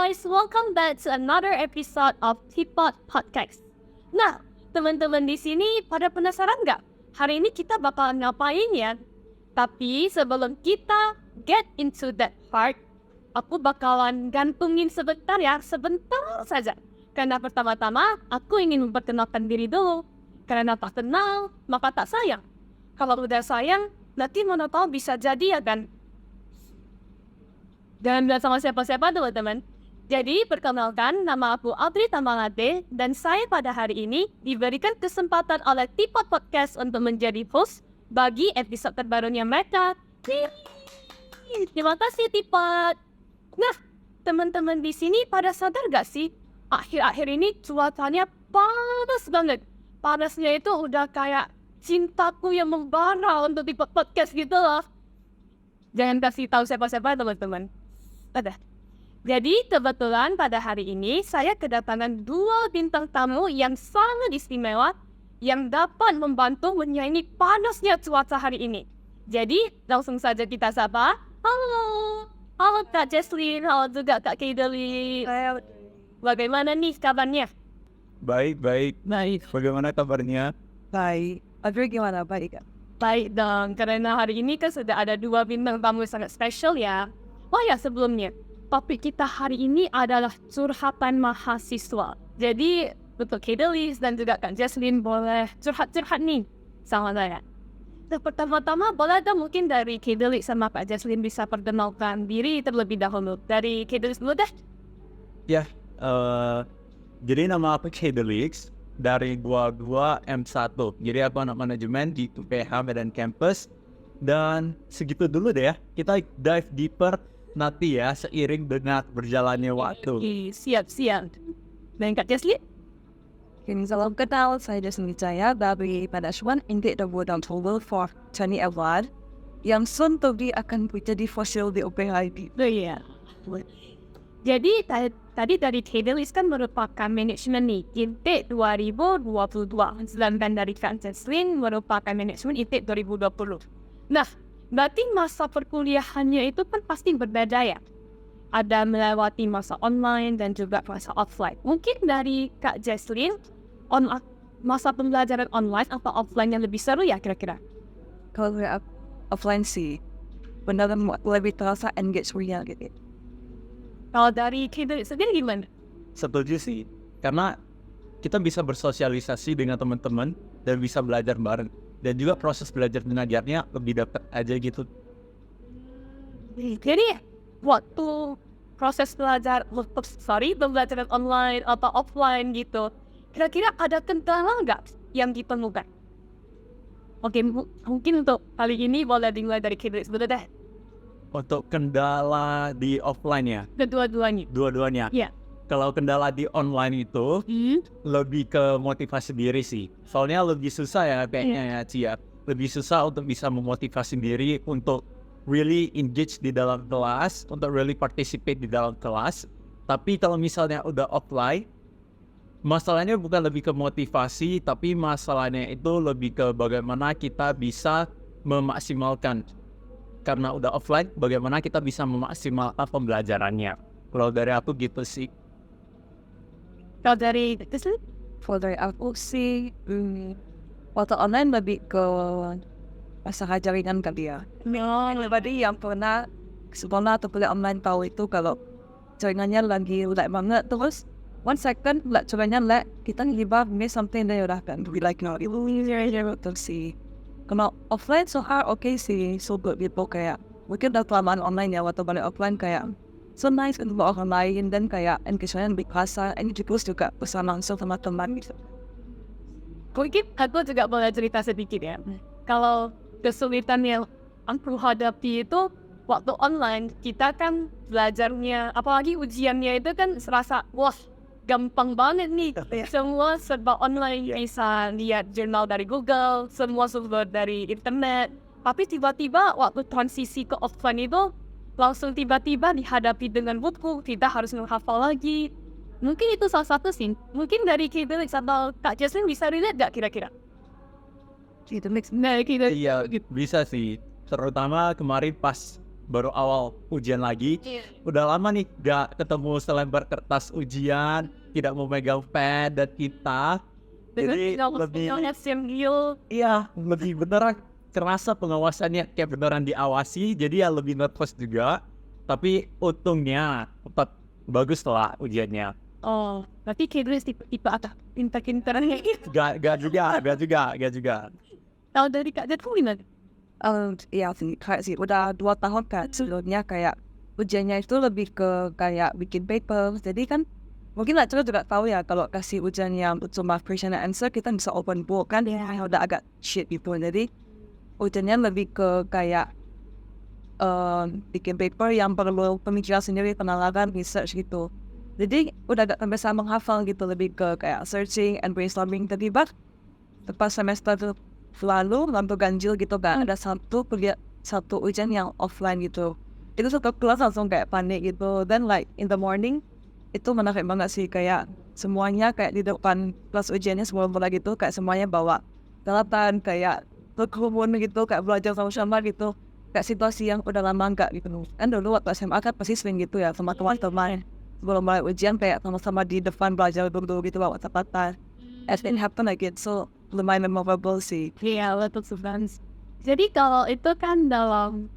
guys, welcome back to another episode of Teapot Podcast. Nah, teman-teman di sini pada penasaran nggak? Hari ini kita bakal ngapain ya? Tapi sebelum kita get into that part, aku bakalan gantungin sebentar saja. Karena pertama-tama, aku ingin memperkenalkan diri dulu. Karena tak kenal, maka tak sayang. Kalau udah sayang, nanti mana tahu bisa jadi ya kan? Jangan bilang sama siapa-siapa teman-teman. Jadi, perkenalkan, nama aku Audrey Tamalate, dan saya pada hari ini diberikan kesempatan oleh Teapot Podcast untuk menjadi host bagi episode terbarunya mereka. Terima kasih Teapot. Nah, teman-teman di sini pada sadar gak sih? Akhir-akhir ini cuacanya panas banget. Panasnya itu udah kayak cintaku yang membara untuk Teapot Podcast gitu loh. Jangan kasih tahu siapa-siapa teman-teman. Ada. Jadi kebetulan pada hari ini saya kedatangan dua bintang tamu yang sangat istimewa yang dapat membantu menyaingi panasnya cuaca hari ini. Jadi langsung saja kita sapa. Halo Kak Jesslyn, halo juga Kak Kideli. Bagaimana nih kabarnya? Baik. Bagaimana kabarnya? Baik. Audrey gimana? Baik kan? Baik dong, karena hari ini kan sudah ada dua bintang tamu sangat spesial ya. Oh ya, sebelumnya, topik kita hari ini adalah curhatan mahasiswa. Jadi, untuk Kideli dan juga Kak Jesslyn boleh curhat-curhat nih sama saya. Nah, pertama-tama boleh dong mungkin dari Kideli sama Kak Jesslyn bisa perkenalkan diri terlebih dahulu. Dari Kideli dulu deh. Ya, jadi nama aku Kedelix dari 22 M1. Jadi aku anak manajemen di UPH Medan Campus. Dan segitu dulu deh ya. Kita dive deeper nanti ya seiring dengan berjalannya waktu. Siap. Dan Kak Jesslyn? Salam kenal, saya Jesslyn Wijaya dari Manajemen Intake the World Global for 20 Award yang soon to be akan menjadi fosil di UPH. Oh iya. Jadi tadi dari Kedelis kan merupakan manajemen nih, Intake 2022. Sedangkan dari Kak Jesslyn merupakan manajemen Intake 2020. Nah, berarti masa perkuliahannya itu kan pasti berbeda ya? Ada melewati masa online dan juga masa offline. Mungkin dari Kak Jesslyn, masa pembelajaran online atau offline yang lebih seru ya kira-kira? Kalau saya offline sih, benar-benar lebih terasa engagement-nya gitu. Kalau dari Kedelis sendiri gimana? Setuju sih, karena kita bisa bersosialisasi dengan teman-teman dan bisa belajar bareng. Dan juga proses belajar mengajarnya lebih dapat aja gitu. Jadi waktu proses pembelajaran online atau offline gitu, kira-kira ada kendala nggak yang ditemukan? Oke, mungkin untuk kali ini boleh dimulai dari Kidris dulu deh. Untuk kendala di offline ya? Kedua-duanya. Dua-duanya? Iya. Kalau kendala di online itu lebih ke motivasi diri sih. Soalnya lebih susah ya kayaknya ya Cia. Lebih susah untuk bisa memotivasi diri untuk really engage di dalam kelas, untuk really participate di dalam kelas. Tapi kalau misalnya udah offline, masalahnya bukan lebih ke motivasi, tapi masalahnya itu lebih ke bagaimana kita bisa memaksimalkan. Karena udah offline, bagaimana kita bisa memaksimalkan pembelajarannya. Kalau dari aku gitu sih. Kalau dari Jesslyn? Kalau dari aku sih, waktu online lebih ke masalah jaringan kali ya. Lebih yang pernah sekolah atau kuliah online tahu itu kalau jaringannya lagi lag banget, terus 1 second jaringannya lag, kita ngibah miss something dan udah kan be like no, itu terus sih. Kalau offline so hard okay sih, so good gitu kayak mungkin udah kelamaan online ya, waktu balik offline kayak so nice untuk orang lain dan kayak engagement lebih kerasa, juga pesan langsung sama teman gitu. Mungkin aku juga boleh cerita sedikit ya. Kalau kesulitan yang aku hadapi itu waktu online, kita kan belajarnya, apalagi ujiannya itu kan serasa wah gampang banget nih. Semua serba online, bisa lihat jurnal dari Google, semua sumber dari internet. Tapi tiba-tiba waktu transisi ke offline itu langsung tiba-tiba dihadapi dengan buku, kita harus menghafal lagi. Mungkin itu salah satu sih. Mungkin dari Kedelix atau Kak Jesslyn bisa relate gak kira-kira? Gitu mix. Nah, kita Iya, bisa sih. Terutama kemarin pas baru awal ujian lagi. Udah lama nih gak ketemu selembar kertas ujian, tidak memegang pen dan tinta. Jadi lebih iya, lebih beneran kerasa pengawasannya kayak beneran diawasi, jadi ya lebih nervous juga. Tapi untungnya tetap bagus setelah ujiannya. Oh, berarti Kidris tipe apa? Pintar-pintarnya gitu. Gak juga. Kalau dari Kak Jatuh gimana? Iya sih, kayak sih udah 2 tahun kan sebelumnya kayak ujiannya itu lebih ke kayak bikin paper. Jadi kan mungkin lecturer juga tahu ya kalau kasih ujian yang cuma question and answer kita bisa open book kan ya udah agak shit gitu. Jadi ujiannya lebih ke kayak bikin paper yang perlu pemikiran sendiri, penalaran, research gitu. Jadi udah gak bisa menghafal gitu, lebih ke kayak searching and brainstorming. Tiba-tiba pas semester lalu lampu ganjil gitu kan, ada satu ujian yang offline gitu. Itu satu kelas langsung kayak panik gitu. Then like in the morning itu menarik banget sih, kayak semuanya kayak di depan kelas ujiannya semua gitu, kayak semuanya bawa peralatan kayak berkerumun gitu, kayak belajar sama-sama gitu, kayak situasi yang udah lama enggak gitu. Kan dulu waktu SMA kan pasti sering gitu ya sama teman-teman sebelum mulai ujian kayak sama-sama di depan belajar dulu gitu bawa catatan. As it happened again, so lumayan memorable sih. Iya, betul sebenarnya. Jadi kalau itu kan dalam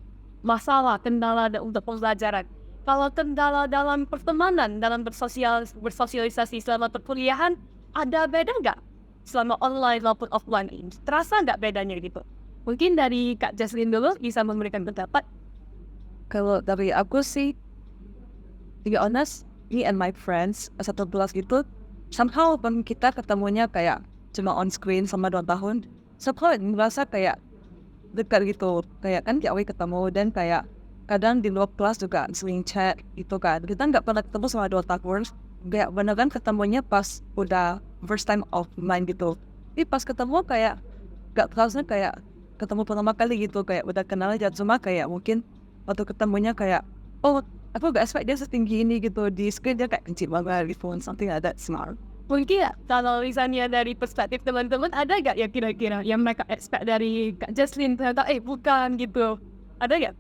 masalah, kendala untuk pembelajaran. Kalau kendala dalam pertemanan, dalam bersosialisasi selama perkuliahan, ada beda nggak selama online maupun offline ini? Terasa nggak bedanya gitu? Mungkin dari Kak Jaslyn dulu bisa memberikan pendapat. Kalau dari aku sih, to be honest, me and my friends satu kelas gitu, somehow kita ketemunya kayak cuma on screen sama 2 tahun. Somehow merasa kayak dekat gitu, kayak kan tiap hari ketemu dan kayak kadang di luar kelas juga sering chat gitu kan. Kita nggak pernah ketemu selama 2 tahun, kayak beneran ketemunya pas udah first time offline gitu. Tapi pas ketemu kayak gak terasa kayak ketemu pertama kali gitu, kayak udah kenal aja. Cuma kayak mungkin waktu ketemunya kayak, oh aku gak expect dia setinggi ini gitu, di screen dia kayak kecil banget gitu, something like that, smart. Mungkin kalau misalnya dari perspektif teman-teman, ada nggak ya kira-kira yang mereka expect dari Kak Jaslyn ternyata bukan gitu? Ada nggak?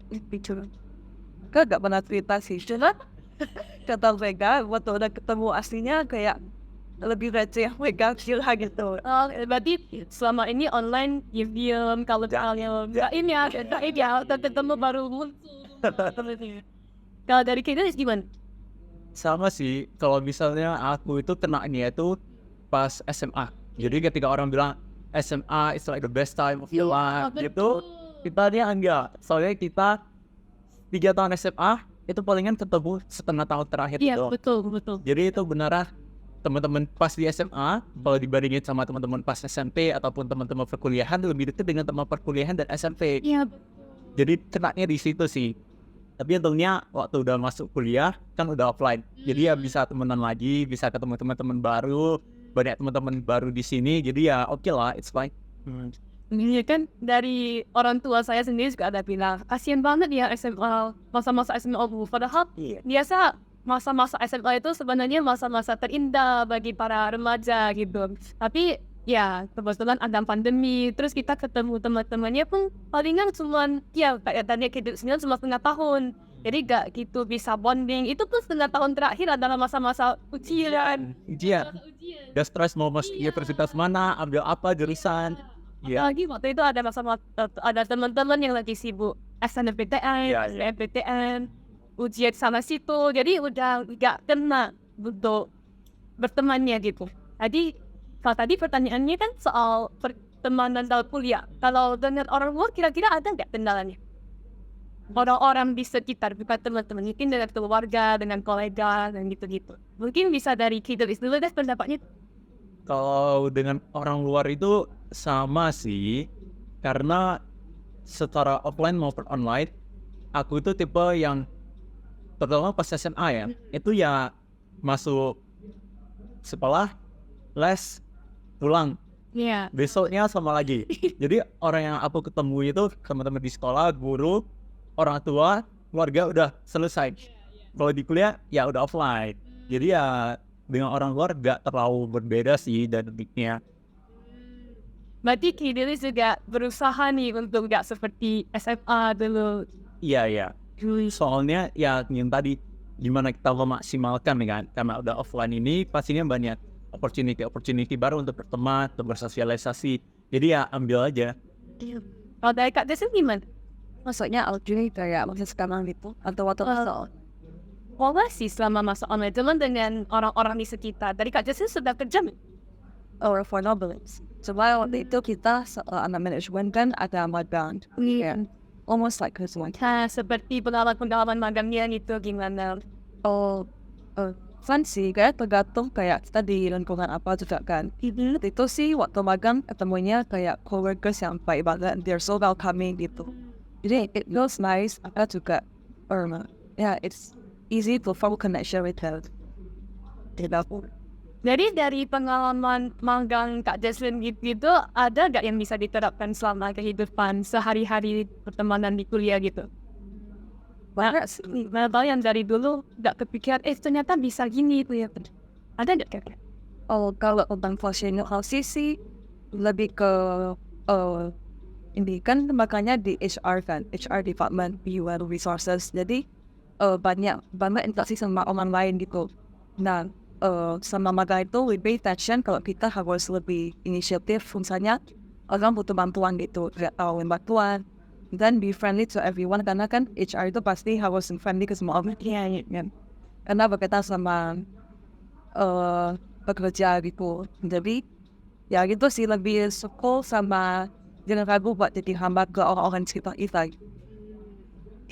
Kan gak pernah cerita sih, cuma kata mereka waktu udah ketemu aslinya kayak lebih receh yang mereka kira gitu. Oh, berarti selama ini online diem kalau misalnya nggak ini ya ketemu baru muncul. Kalau dari kita gimana? Sama sih, kalau misalnya aku itu kenanya itu pas SMA. Jadi ketika orang bilang SMA is like the best time of your life gitu, kita dia enggak. Soalnya kita 3 tahun SMA itu palingan ketemu setengah tahun terakhir Iya, gitu. betul. Jadi itu beneran teman-teman pas di SMA, kalau dibandingin sama teman-teman pas SMP ataupun teman-teman perkuliahan lebih dekat dengan teman perkuliahan dan SMP. Iya. Jadi kenanya di situ sih. Tapi untungnya waktu udah masuk kuliah kan udah offline. Jadi ya bisa temenan lagi, bisa ketemu teman-teman baru, banyak teman-teman baru di sini. Jadi ya oke lah, it's fine. Ini kan dari orang tua saya sendiri juga ada bilang, kasian banget ya SMA, masa-masa SMA dulu. Padahal biasa masa-masa SMA itu sebenarnya masa-masa terindah bagi para remaja gitu. Tapi ya kebetulan ada pandemi, terus kita ketemu teman-temannya pun palingan cuma ya kayak tadi kita cuma setengah tahun. Jadi gak gitu bisa bonding. Itu pun setengah tahun terakhir adalah masa-masa ujian. Ujian. Gak stres mau masuk universitas mana, ambil apa jurusan. Apalagi waktu itu ada teman-teman yang lagi sibuk SNMPTN, SNMPTN, ujian sana situ. Jadi udah gak kena untuk bertemannya gitu. Kalau tadi pertanyaannya kan soal pertemanan dalam kuliah. Kalau dengan orang luar kira-kira ada nggak kendalanya? Orang-orang di sekitar, bukan teman-teman, mungkin dengan keluarga, dengan kolega, dan gitu-gitu. Mungkin bisa dari Kidris dulu deh pendapatnya. Kalau dengan orang luar itu sama sih, karena secara offline maupun online, aku itu tipe yang terutama pas SMA ya, itu ya masuk sekolah, les, pulang. Iya. Besoknya sama lagi. Jadi orang yang aku ketemu itu teman-teman di sekolah, guru, orang tua, keluarga udah selesai. Kalau di kuliah ya udah offline. Jadi ya dengan orang luar gak terlalu berbeda sih dinamiknya. Berarti Kidris juga berusaha nih untuk gak seperti SMA dulu. Iya. Soalnya ya yang tadi gimana kita memaksimalkan nih kan, karena udah offline ini pastinya banyak opportunity baru untuk berteman, untuk bersosialisasi. Jadi ya ambil aja. Kalau dari Kak Jason gimana? Maksudnya Audrey kayak masa sekarang gitu atau waktu masuk Pola sih selama masa online jalan dengan orang-orang di sekitar. Dari Kak Jason sudah kerja nih? or for nobles. Sebab waktu itu kita anak manajemen kan ada magang. Yeah. Almost like this one. Seperti pengalaman-pengalaman magangnya gitu gimana? Fun sih, kayak tergantung kayak kita di lingkungan apa juga kan. Itu sih waktu magang ketemunya kayak coworkers yang baik banget. They're so welcoming gitu. Jadi it feels nice. Apa juga, it's easy to form connection with them. Jadi dari pengalaman magang Kak Jaslyn gitu, ada gak yang bisa diterapkan selama kehidupan sehari-hari pertemanan di kuliah gitu? Banyak sih. Tahu yang dari dulu gak kepikiran, ternyata bisa gini tuh ya. Ada gak kira-kira? Kalau tentang profesional sih lebih ke ini kan makanya di HR kan, HR Department Human Resources. Jadi banyak interaksi sama orang lain gitu. Nah, sama magang itu we pay attention kalau kita harus lebih inisiatif, misalnya orang butuh bantuan gitu, tahu bantuan, dan be friendly to everyone karena kan HR itu pasti harus friendly ke semua orang. Kan? Karena berkaitan sama pekerja gitu. Jadi ya gitu sih, lebih suka sama jangan ragu buat jadi hamba ke orang-orang sekitar kita.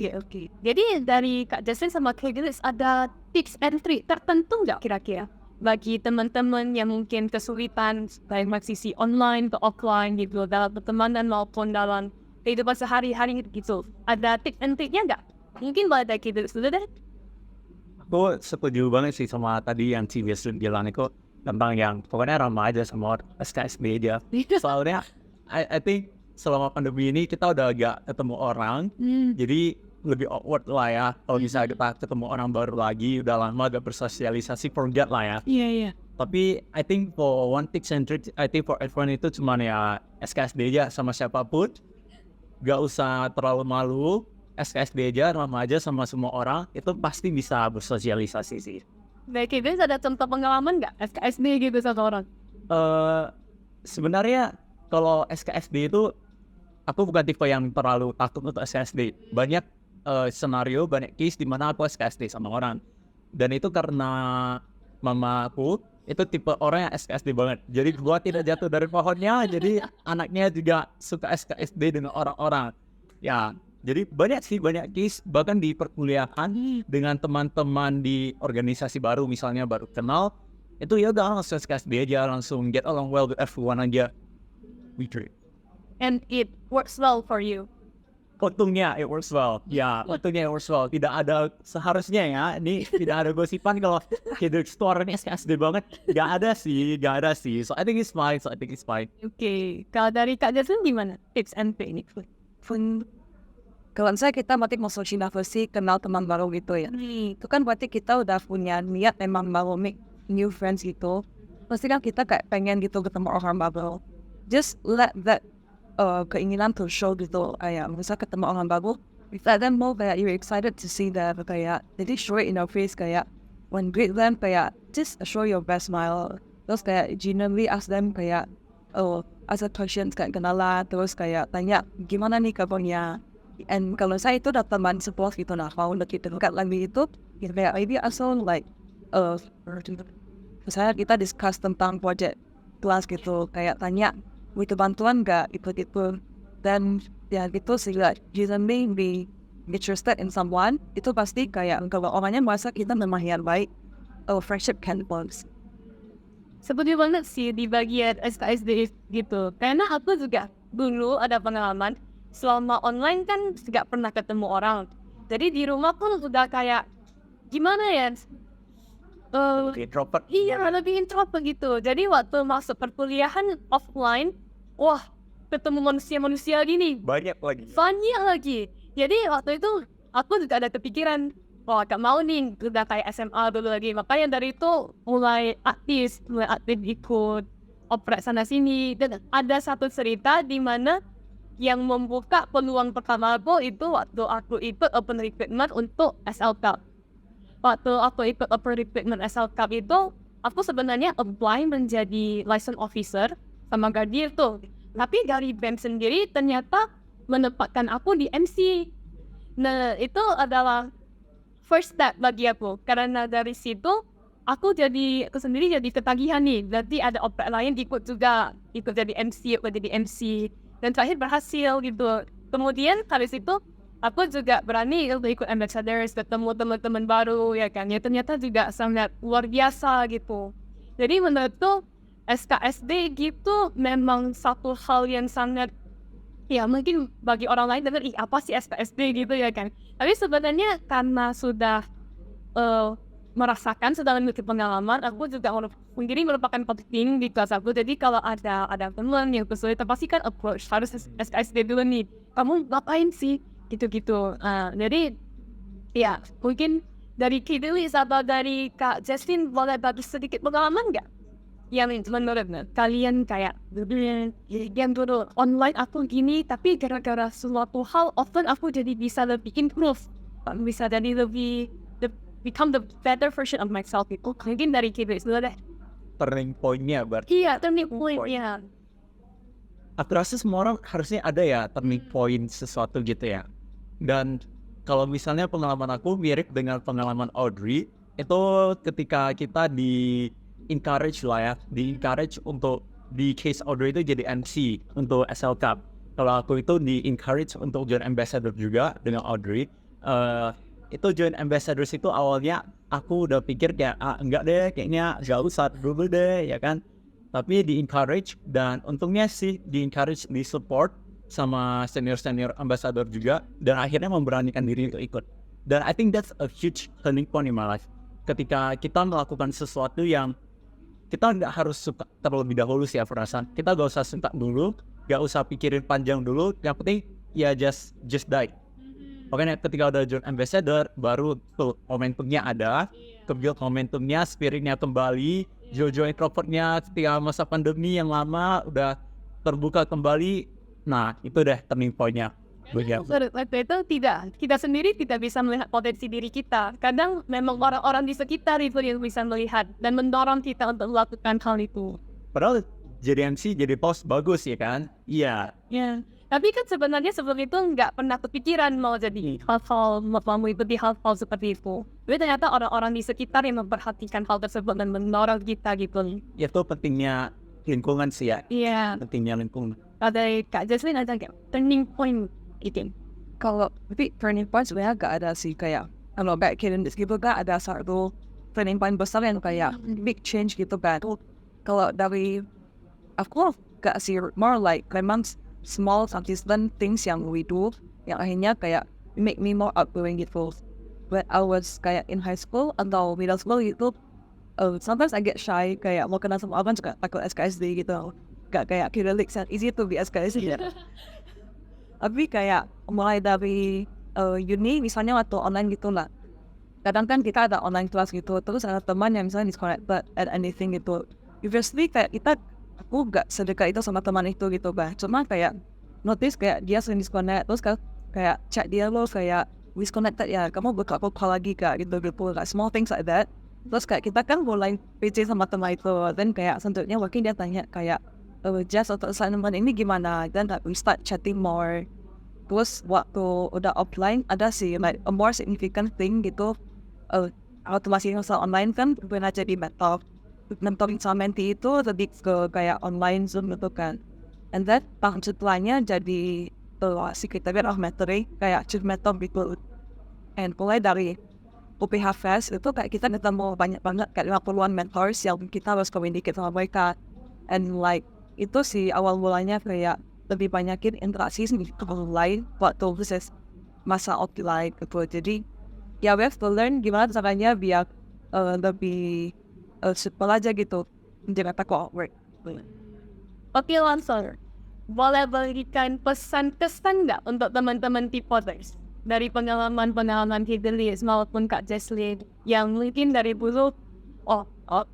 Oke. Jadi dari Kak Jaslyn sama Kak Grace ada tips and trick tertentu nggak kira-kira bagi teman-teman yang mungkin kesulitan baik sisi online atau offline gitu dalam pertemanan maupun dalam kehidupan sehari-hari gitu. Ada tips and tricknya nggak? Mungkin boleh dari Kak Grace dulu deh. Aku setuju banget sih sama tadi yang si Jaslyn bilang itu tentang yang pokoknya ramah aja sama SKSD aja. Soalnya I think selama pandemi ini kita udah agak ketemu orang, jadi lebih awkward lah ya kalau bisa kita ketemu orang baru lagi, udah lama gak bersosialisasi, forget lah ya. Iya. Tapi I think for one tips and trick, I think for everyone itu cuman ya SKSD aja sama siapapun, gak usah terlalu malu, SKSD aja, ramah aja sama semua orang, itu pasti bisa bersosialisasi sih. Dari Kak Grace ada contoh pengalaman nggak SKSD gitu sama orang? Sebenarnya kalau SKSD itu aku bukan tipe yang terlalu takut untuk SKSD. Banyak senario, banyak case di mana aku SKSD sama orang. Dan itu karena mama aku itu tipe orang yang SKSD banget. Jadi gua tidak jatuh dari pohonnya, jadi anaknya juga suka SKSD dengan orang-orang. Ya, jadi banyak case bahkan di perkuliahan dengan teman-teman di organisasi baru misalnya baru kenal, itu ya udah langsung SKSD aja, langsung get along well with everyone aja. And it works well for you. Untungnya it works well. Ya, untungnya it works well. Tidak ada seharusnya ya. Ini tidak ada gosipan kalau hidup store ini SKSD banget. Gak ada sih. So I think it's fine. Oke. Kalau dari Kak Jaslyn gimana? Tips and trick. Kalau saya kita berarti masuk university kenal teman baru gitu ya. Itu kan berarti kita udah punya niat memang mau make new friends gitu. Pasti kan kita kayak pengen gitu ketemu orang baru. Just let that keinginan to show gitu, kayak misal ketemu orang baru, let them know kayak you're excited to see them, kayak jadi show it in your face, kayak when greet them kayak just show your best smile, terus kayak genuinely ask them kayak ask a questions kayak kenalan, terus kayak tanya gimana nih kabarnya. And kalau saya itu udah teman sepuas gitu, nah mau lebih dekat lagi itu kayak maybe also like misalnya kita discuss tentang project kelas gitu, kayak tanya butuh bantuan nggak itu dan ya gitu sih, genuinely be interested in someone, itu pasti kayak kalau orangnya merasa kita memang yang baik, friendship can work. Seperti banget sih di bagian SKSD gitu, karena aku juga dulu ada pengalaman selama online kan nggak pernah ketemu orang, jadi di rumah pun udah kayak gimana ya, Introvert. Iya, lebih introvert gitu. Jadi waktu masuk perkuliahan offline, wah, ketemu manusia-manusia gini. Banyak lagi. Jadi waktu itu aku juga ada kepikiran, wah gak mau nih, udah kayak SMA dulu lagi. Makanya dari itu mulai aktif ikut oprek sana sini. Dan ada satu cerita di mana yang membuka peluang pertama aku itu waktu aku ikut open recruitment untuk SLCAP. Waktu aku ikut open recruitment SLCAP itu, aku sebenarnya apply menjadi license officer sama Gardier tuh. Tapi dari BEM sendiri ternyata menempatkan aku di MC. Nah, itu adalah first step bagi aku. Karena dari situ, aku sendiri jadi ketagihan nih. Berarti ada oprek lain ikut juga. Ikut jadi MC. Dan terakhir berhasil gitu. Kemudian habis itu, aku juga berani untuk ikut ambassadors, ketemu teman-teman baru ya kan. Ya ternyata juga sangat luar biasa gitu. Jadi menurutku SKSD gitu memang satu hal yang sangat, ya mungkin bagi orang lain dengar, apa sih SKSD gitu ya kan. Tapi sebenarnya karena sudah merasakan, sudah memiliki pengalaman, aku juga sendiri merupakan penting di kelas aku. Jadi kalau ada teman yang kesulitan, pasti kan approach, harus SKSD dulu nih. Kamu ngapain sih? Gitu-gitu. Jadi ya mungkin dari Kidelis atau dari Kak Jesslyn boleh bagi sedikit pengalaman nggak? Yang menurut kalian kayak yang dulu online aku gini, tapi gara-gara suatu hal often aku jadi bisa lebih improve, bisa jadi lebih become the better version of myself itu. Mungkin dari Kidelis dulu deh. Turning point-nya berarti. Iya, turning point-nya. Aku rasa semua orang harusnya ada ya turning point sesuatu gitu ya. Dan kalau misalnya pengalaman aku mirip dengan pengalaman Audrey, itu ketika kita di-encourage lah ya, di-encourage untuk di case Audrey itu jadi MC untuk SL Cup. Kalau aku itu di-encourage untuk join ambassador juga dengan Audrey. Itu join ambassadors itu awalnya aku udah pikir kayak enggak deh, kayaknya gak usah dulu deh ya kan. Tapi di-encourage, dan untungnya sih di-encourage, di-support sama senior-senior ambassador juga, dan akhirnya memberanikan diri untuk ikut. Dan I think that's a huge turning point in my life. Ketika kita melakukan sesuatu yang kita nggak harus suka terlebih dahulu sih aku rasa. Kita gak usah suka dulu, gak usah pikirin panjang dulu, yang penting ya just die. Makanya ketika udah join ambassador, baru tuh momentumnya ada, kebuild momentumnya, spiritnya kembali, Jojo introvertnya ketika masa pandemi yang lama udah terbuka kembali. Nah itu deh turning point-nya. Waktu itu kita sendiri tidak bisa melihat potensi diri kita. Kadang memang orang-orang di sekitar itu yang bisa melihat dan mendorong kita untuk melakukan hal itu. Padahal jadi MC, jadi host bagus ya kan? Iya. Ya. Tapi kan sebenarnya sebelum itu nggak pernah kepikiran mau jadi hal-hal, mau mengikuti hal-hal seperti itu. Tapi ternyata orang-orang di sekitar yang memperhatikan hal tersebut dan mendorong kita gitu. Itu pentingnya lingkungan sih ya. Iya. Pentingnya lingkungan. Ada Kak Jesslyn ada kayak turning point gitu. Kalau tapi turning point sebenarnya gak ada sih, kayak kalau back in gitu gak ada satu turning point besar yang kayak big change gitu kan. Kalau dari aku gak sih, more like memang small consistent things yang we do yang akhirnya kayak make me more outgoing gitu. When I was kayak in high school atau middle school gitu, sometimes I get shy, kayak mau kenal sama orang juga takut SKSD gitu. Gak kayak Kidelis yang easy to be SKSD. Tapi kayak mulai dari uni misalnya waktu online gitu lah, kadang kan kita ada online class gitu, terus ada teman yang misalnya disconnected at anything gitu. Obviously kayak aku gak sedekat itu sama teman itu gitu kan. Cuma kayak notice kayak dia sering disconnect, terus kayak chat dia loh kayak disconnected ya, kamu buka call lagi kak gitu, kayak small things like that. Terus kayak kita kan mulai PC sama teman itu, dan kayak selanjutnya mungkin dia tanya kayak just untuk assignment ini gimana, dan we start chatting more. Terus waktu udah offline ada sih like a more significant thing gitu, waktu masih online kan pernah jadi mentoring sama mentee itu lebih ke kayak online Zoom gitu kan. And then tahun setelahnya jadi sekretariat of mentoring, kayak chief mentor gitu. And mulai dari UPH Fest itu kayak kita ketemu banyak banget, kayak 50-an mentors yang kita harus communicate sama mereka. And like itu sih awal mulanya kayak lebih banyakin interaksi sama orang lain waktu proses masa offline gitu. Jadi ya we have to learn gimana caranya biar lebih simple aja gitu, jangan takut awkward. Oke, langsung boleh berikan pesan-kesan nggak untuk teman-teman Tipoders dari pengalaman Kidelis maupun Kak Jesslyn yang mungkin dari dulu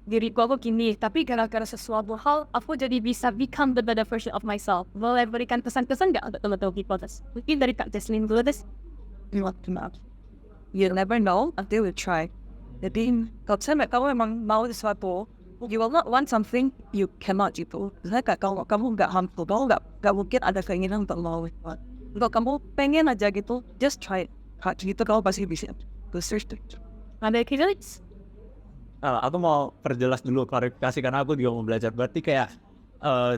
diriku aku gini, tapi gara-gara sesuatu hal, aku jadi bisa become the better version of myself. Boleh berikan kesan-kesan nggak untuk teman-teman K-popers? Mungkin dari Kak Jesslyn dulu deh. You never know until you try. Jadi kalau misalnya kamu memang mau sesuatu, you will not want something you cannot gitu. Misalnya kalau kamu nggak harmful, kamu nggak mungkin ada keinginan untuk mau. Kalau kamu pengen aja gitu, just try it. Gitu kamu pasti bisa. Go search it. Ada K-Popers? Aku mau perjelas dulu klarifikasi karena aku juga mau belajar. Berarti kayak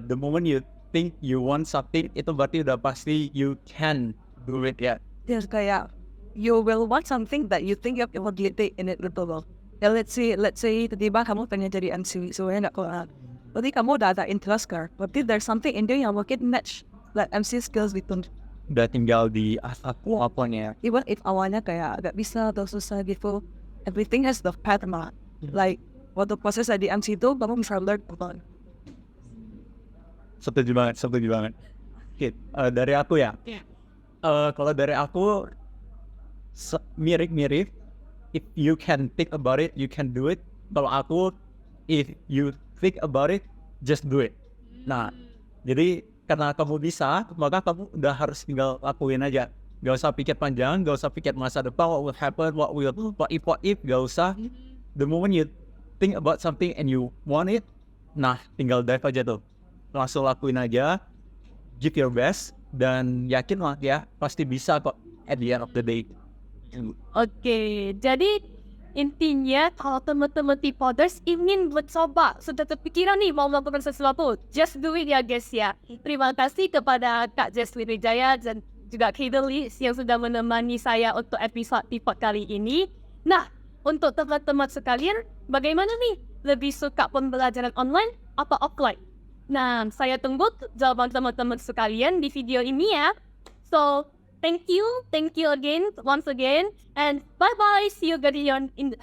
the moment you think you want something itu berarti udah pasti you can do it ya. Yes, kayak you will want something that you think you have ability in it gitu loh. Ya let's say tiba-tiba kamu pengen jadi MC, so nggak kuat. Berarti kamu udah ada interest kan? Berarti there's something in there yang mungkin match like MC skills gitu. Udah tinggal di aku apanya. Even if awalnya kayak agak bisa atau susah gitu, everything has the path mah. Like waktu proses jadi MC itu kamu bisa learn about. Setuju banget. Oke, dari aku ya. Kalau dari aku mirip-mirip. If you can think about it, you can do it. Kalau aku, if you think about it, just do it. Nah, jadi karena kamu bisa, maka kamu udah harus tinggal lakuin aja. Gak usah pikir panjang, gak usah pikir masa depan, what will happen, what if, gak usah. The moment you think about something and you want it, nah tinggal dive aja tuh. Langsung lakuin aja, give your best, dan yakin lah ya, pasti bisa kok at the end of the day. Oke, jadi intinya kalau teman-teman T-Podders ingin mencoba, sudah kepikiran nih mau melakukan sesuatu, just do it ya guys ya. Terima kasih kepada Kak Jesslyn Wijaya dan juga Kideli yang sudah menemani saya untuk episode T-Pod kali ini. Nah, untuk teman-teman sekalian, bagaimana nih? Lebih suka pembelajaran online atau offline? Nah, saya tunggu jawaban teman-teman sekalian di video ini ya. So, thank you again, once again, and bye-bye. See you again in